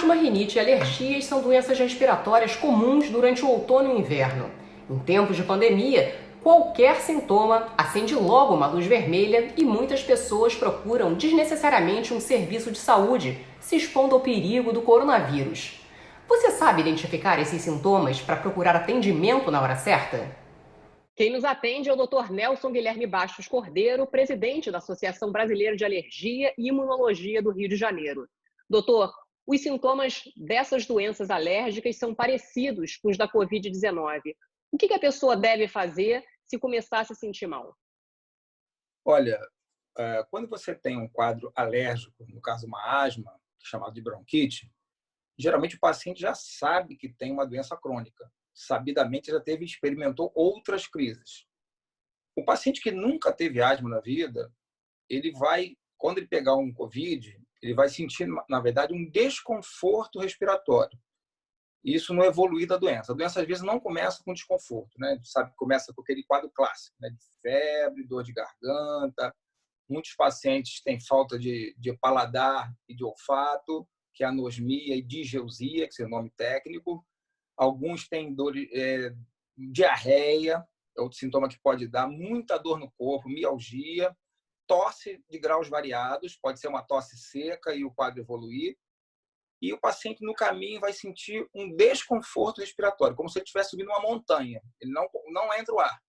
Asma, rinite e alergias são doenças respiratórias comuns durante o outono e o inverno. Em tempos de pandemia, qualquer sintoma acende logo uma luz vermelha e muitas pessoas procuram desnecessariamente um serviço de saúde, se expondo ao perigo do coronavírus. Você sabe identificar esses sintomas para procurar atendimento na hora certa? Quem nos atende é o Dr. Nelson Guilherme Bastos Cordeiro, presidente da Associação Brasileira de Alergia e Imunologia do Rio de Janeiro. Doutor, os sintomas dessas doenças alérgicas são parecidos com os da Covid-19. O que a pessoa deve fazer se começar a se sentir mal? Olha, quando você tem um quadro alérgico, no caso uma asma, chamado de bronquite, geralmente o paciente já sabe que tem uma doença crônica. Sabidamente já experimentou outras crises. O paciente que nunca teve asma na vida, quando ele pegar um COVID, ele vai sentir, na verdade, um desconforto respiratório. Isso no evoluir da doença. A doença, às vezes, não começa com desconforto, né? A gente sabe que começa com aquele quadro clássico, né? De febre, dor de garganta. Muitos pacientes têm falta de paladar e de olfato, que é anosmia e digeusia, que é o nome técnico. Alguns têm diarreia, é outro sintoma que pode dar, muita dor no corpo, mialgia, tosse de graus variados, pode ser uma tosse seca e o quadro evoluir. E o paciente, no caminho, vai sentir um desconforto respiratório, como se ele estivesse subindo uma montanha. Ele não entra o ar.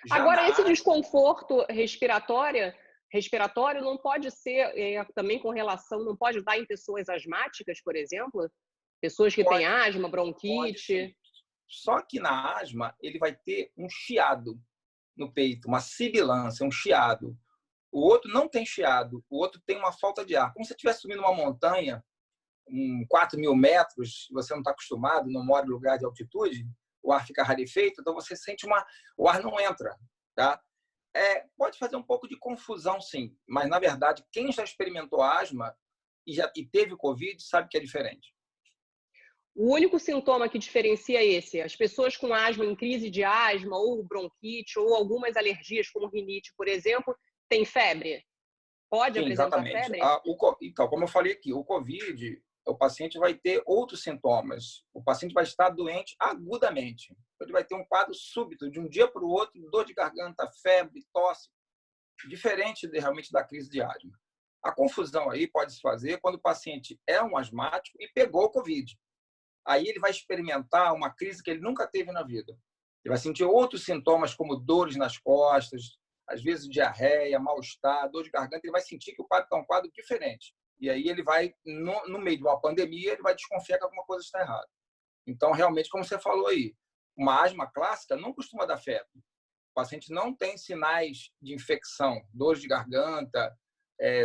Já Agora, na esse asma, desconforto respiratório não pode ser também com relação, não pode dar em pessoas asmáticas, por exemplo? Pessoas que têm pode, asma, pode sim. bronquite. Só que na asma, ele vai ter um chiado no peito, uma sibilância, um chiado. O outro não tem chiado, o outro tem uma falta de ar. Como se estivesse subindo uma montanha, 4.000 metros, você não está acostumado, não mora em lugar de altitude, o ar fica rarefeito, então você sente o ar não entra, tá? Pode fazer um pouco de confusão, sim, mas na verdade quem já experimentou asma e teve Covid sabe que é diferente. O único sintoma que diferencia esse, as pessoas com asma em crise de asma, ou bronquite, ou algumas alergias, como rinite, por exemplo, têm febre? Pode Sim, apresentar exatamente. febre? Então, como eu falei aqui, o Covid, o paciente vai ter outros sintomas. O paciente vai estar doente agudamente. Ele vai ter um quadro súbito, de um dia para o outro, dor de garganta, febre, tosse, diferente realmente da crise de asma. A confusão aí pode se fazer quando o paciente é um asmático e pegou o Covid. Aí ele vai experimentar uma crise que ele nunca teve na vida. Ele vai sentir outros sintomas, como dores nas costas, às vezes diarreia, mal-estar, dor de garganta. Ele vai sentir que o quadro está um quadro diferente. E aí ele vai, no meio de uma pandemia, ele vai desconfiar que alguma coisa está errada. Então, realmente, como você falou aí, uma asma clássica não costuma dar febre. O paciente não tem sinais de infecção, dores de garganta,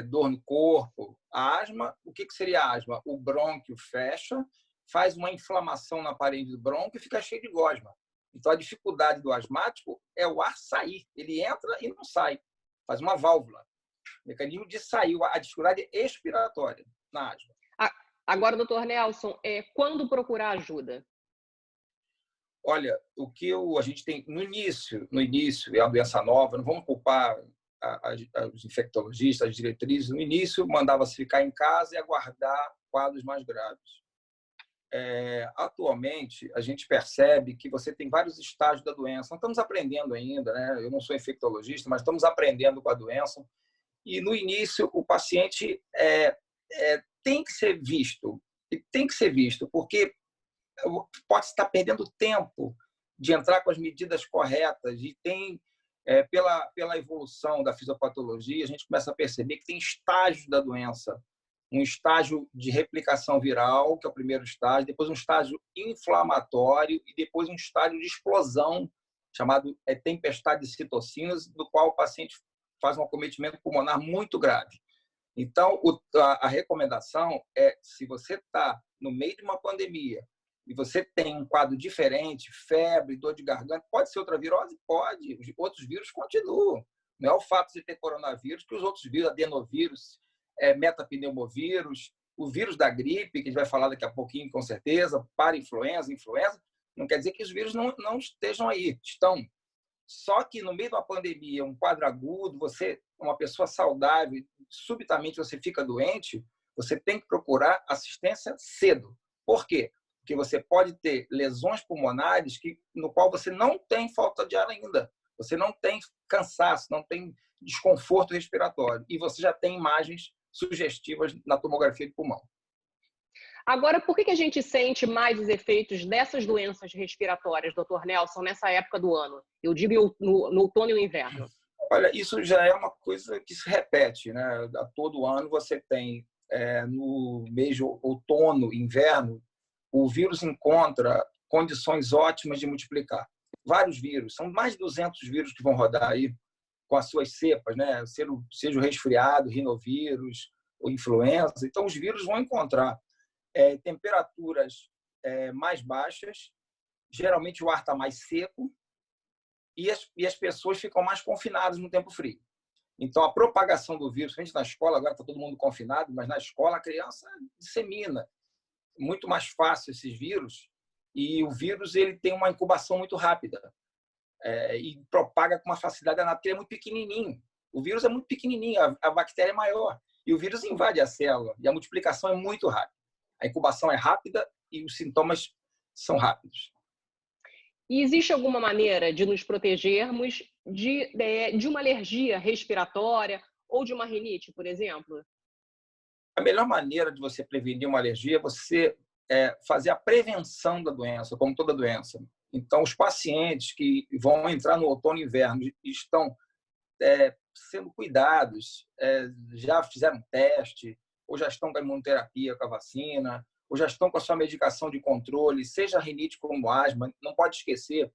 dor no corpo. A asma, o que seria a asma? O brônquio fecha, faz uma inflamação na parede do brônquio e fica cheio de gosma. Então, a dificuldade do asmático é o ar sair. Ele entra e não sai. Faz uma válvula. Mecanismo de sair. A dificuldade expiratória na asma. Agora, doutor Nelson, quando procurar ajuda? Olha, o que a gente tem no início, é uma doença nova, não vamos culpar os infectologistas, as diretrizes. No início, mandava-se ficar em casa e aguardar quadros mais graves. Atualmente, a gente percebe que você tem vários estágios da doença. Não estamos aprendendo ainda, né? Eu não sou infectologista, mas estamos aprendendo com a doença. E, no início, o paciente tem que ser visto. E tem que ser visto, porque pode estar perdendo tempo de entrar com as medidas corretas. E tem, pela evolução da fisiopatologia, a gente começa a perceber que tem estágios da doença. Um estágio de replicação viral, que é o primeiro estágio, depois um estágio inflamatório e depois um estágio de explosão, chamado tempestade de citocinas, do qual o paciente faz um acometimento pulmonar muito grave. Então, a recomendação é, se você está no meio de uma pandemia e você tem um quadro diferente, febre, dor de garganta, pode ser outra virose? Pode. Os outros vírus continuam. Não é o fato de ter coronavírus que os outros vírus, adenovírus, metapneumovírus, o vírus da gripe, que a gente vai falar daqui a pouquinho, com certeza, influenza, não quer dizer que os vírus não estejam aí, estão. Só que no meio de uma pandemia, um quadro agudo, você, uma pessoa saudável, subitamente você fica doente, você tem que procurar assistência cedo. Por quê? Porque você pode ter lesões pulmonares no qual você não tem falta de ar ainda. Você não tem cansaço, não tem desconforto respiratório. E você já tem imagens sugestivas na tomografia de pulmão. Agora, por que a gente sente mais os efeitos dessas doenças respiratórias, doutor Nelson, nessa época do ano? Eu digo no outono e no inverno. Olha, isso já é uma coisa que se repete, né? A todo ano você tem, no mês de outono, inverno, o vírus encontra condições ótimas de multiplicar. Vários vírus, são mais de 200 vírus que vão rodar aí com as suas cepas, né? Seja o resfriado, rinovírus, ou influenza. Então, os vírus vão encontrar temperaturas mais baixas, geralmente o ar está mais seco e as pessoas ficam mais confinadas no tempo frio. Então, a propagação do vírus, principalmente na escola, agora está todo mundo confinado, mas na escola a criança dissemina muito mais fácil esses vírus e o vírus ele tem uma incubação muito rápida e propaga com uma facilidade danada, porque ele é muito pequenininho. O vírus é muito pequenininho, a bactéria é maior e o vírus invade a célula e a multiplicação é muito rápida. A incubação é rápida e os sintomas são rápidos. E existe alguma maneira de nos protegermos de uma alergia respiratória ou de uma rinite, por exemplo? A melhor maneira de você prevenir uma alergia é você fazer a prevenção da doença, como toda doença. Então, os pacientes que vão entrar no outono e inverno estão sendo cuidados, já fizeram teste, ou já estão com a imunoterapia, com a vacina, ou já estão com a sua medicação de controle, seja rinite como asma. Não pode esquecer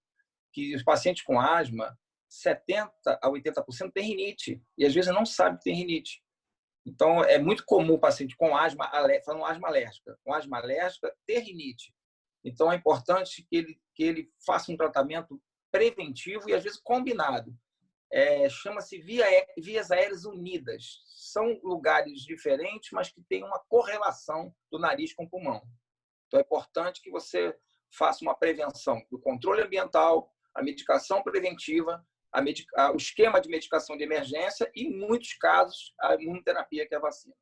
que os pacientes com asma, 70% a 80% têm rinite, e às vezes não sabe que tem rinite. Então, é muito comum o paciente com asma, falando asma alérgica, ter rinite. Então, é importante que ele faça um tratamento preventivo e, às vezes, combinado. Chama-se vias aéreas unidas. São lugares diferentes, mas que têm uma correlação do nariz com o pulmão. Então, é importante que você faça uma prevenção do controle ambiental, a medicação preventiva, o esquema de medicação de emergência e, em muitos casos, a imunoterapia, que é a vacina.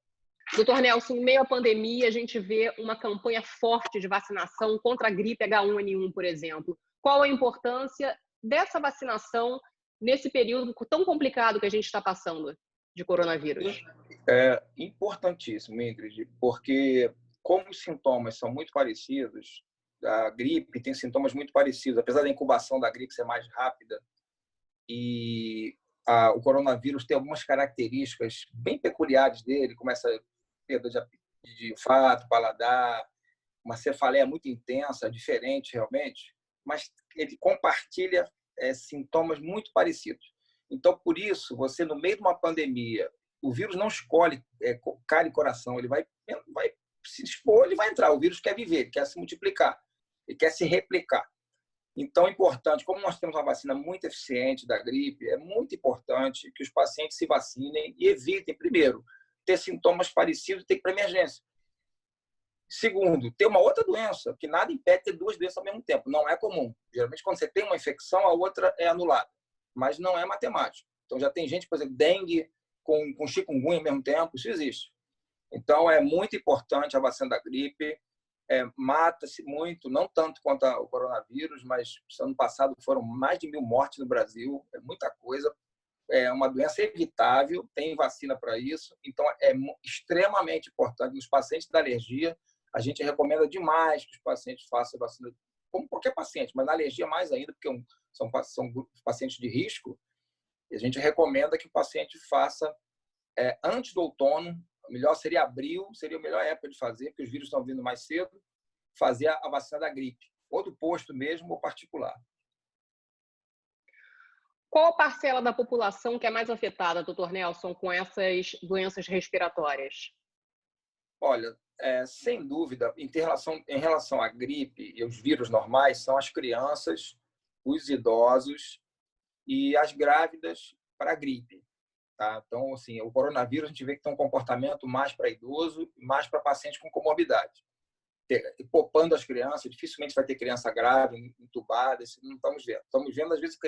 Doutor Nelson, em meio à pandemia, a gente vê uma campanha forte de vacinação contra a gripe H1N1, por exemplo. Qual a importância dessa vacinação nesse período tão complicado que a gente está passando de coronavírus? É importantíssimo, Ingrid, porque como os sintomas são muito parecidos, a gripe tem sintomas muito parecidos, apesar da incubação da gripe ser mais rápida, e o coronavírus tem algumas características bem peculiares dele, como essa perda de olfato, paladar, uma cefaleia muito intensa, diferente realmente, mas ele compartilha sintomas muito parecidos. Então, por isso, você no meio de uma pandemia, o vírus não escolhe cara e coração, ele vai se expor, ele vai entrar. O vírus quer viver, ele quer se multiplicar, ele quer se replicar. Então, é importante, como nós temos uma vacina muito eficiente da gripe, é muito importante que os pacientes se vacinem e evitem, primeiro, ter sintomas parecidos e ter que ir para emergência. Segundo, ter uma outra doença, porque nada impede ter duas doenças ao mesmo tempo. Não é comum. Geralmente, quando você tem uma infecção, a outra é anulada. Mas não é matemático. Então, já tem gente, por exemplo, dengue com chikungunya ao mesmo tempo. Isso existe. Então, é muito importante a vacina da gripe. Mata-se muito, não tanto quanto o coronavírus, mas ano passado foram mais de 1.000 mortes no Brasil. É muita coisa. É uma doença evitável, tem vacina para isso. Então, é extremamente importante. Nos pacientes da alergia, a gente recomenda demais que os pacientes façam a vacina, como qualquer paciente, mas na alergia mais ainda, porque são pacientes de risco. E a gente recomenda que o paciente faça antes do outono. O melhor seria abril, seria a melhor época de fazer, porque os vírus estão vindo mais cedo, fazer a vacina da gripe, ou do posto mesmo, ou particular. Qual a parcela da população que é mais afetada, doutor Nelson, com essas doenças respiratórias? Olha, sem dúvida, em relação à gripe e os vírus normais, são as crianças, os idosos e as grávidas para a gripe. Tá? Então, assim, o coronavírus a gente vê que tem um comportamento mais para idoso e mais para pacientes com comorbidade. Poupando as crianças, dificilmente vai ter criança grave, entubada, isso não estamos vendo. Estamos vendo, às vezes,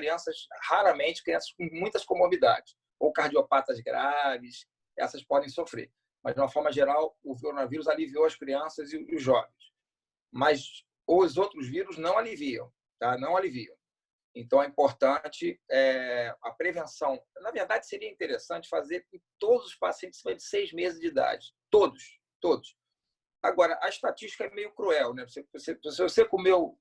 raramente crianças com muitas comorbidades, ou cardiopatas graves, essas podem sofrer. mas, de uma forma geral, o coronavírus aliviou as crianças e os jovens. Mas os outros vírus não aliviam, tá? Não aliviam. Então, é importante a prevenção. Na verdade, seria interessante fazer com todos os pacientes de 6 meses de idade. Todos, todos. Agora, a estatística é meio cruel, né? Se você comeu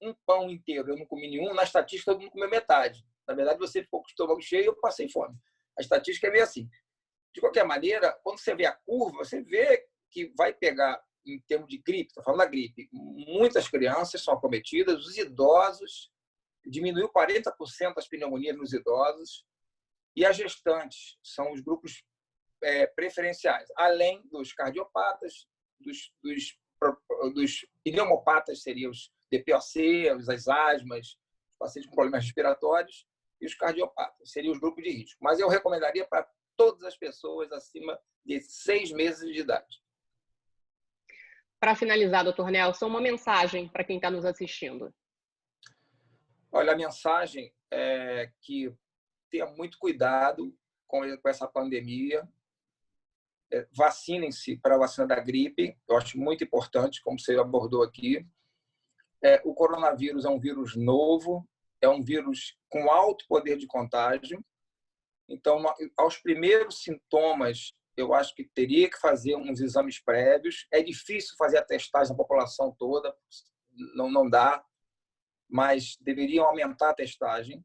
um pão inteiro, eu não comi nenhum, na estatística todo mundo comeu metade. Na verdade, você ficou com o estômago cheio e eu passei fome. A estatística é meio assim. De qualquer maneira, quando você vê a curva, você vê que vai pegar, em termos de gripe, estou falando da gripe, muitas crianças são acometidas, os idosos, diminuiu 40% as pneumonias nos idosos, e as gestantes são os grupos preferenciais, além dos cardiopatas, dos pneumopatas, seriam os DPOC, as asmas, os pacientes com problemas respiratórios, e os cardiopatas, seriam os grupos de risco. Mas eu recomendaria para todas as pessoas acima de 6 meses de idade. Para finalizar, doutor Nelson, uma mensagem para quem está nos assistindo. Olha, a mensagem é que tenha muito cuidado com essa pandemia. Vacinem-se para a vacina da gripe, eu acho muito importante, como você abordou aqui. O coronavírus é um vírus novo, é um vírus com alto poder de contágio. Então, aos primeiros sintomas, eu acho que teria que fazer uns exames prévios. É difícil fazer a testagem na população toda, não dá, mas deveriam aumentar a testagem,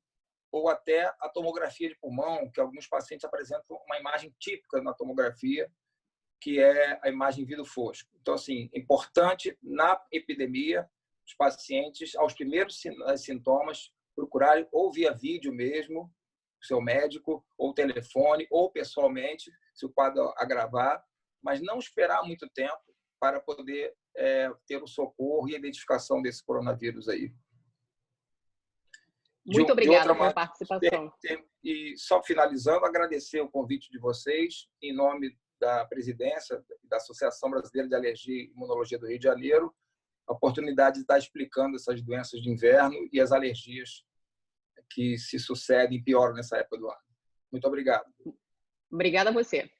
ou até a tomografia de pulmão, que alguns pacientes apresentam uma imagem típica na tomografia, que é a imagem vidro fosco. Então, assim, importante na epidemia, os pacientes, aos primeiros sintomas, procurarem ou via vídeo mesmo, seu médico, ou telefone, ou pessoalmente, se o quadro agravar, mas não esperar muito tempo para poder ter o socorro e a identificação desse coronavírus aí. Muito obrigada pela participação. E só finalizando, agradecer o convite de vocês, em nome da presidência da Associação Brasileira de Alergia e Imunologia do Rio de Janeiro, a oportunidade de estar explicando essas doenças de inverno e as alergias que se sucedem e pioram nessa época do ano. Muito obrigado. Obrigada a você.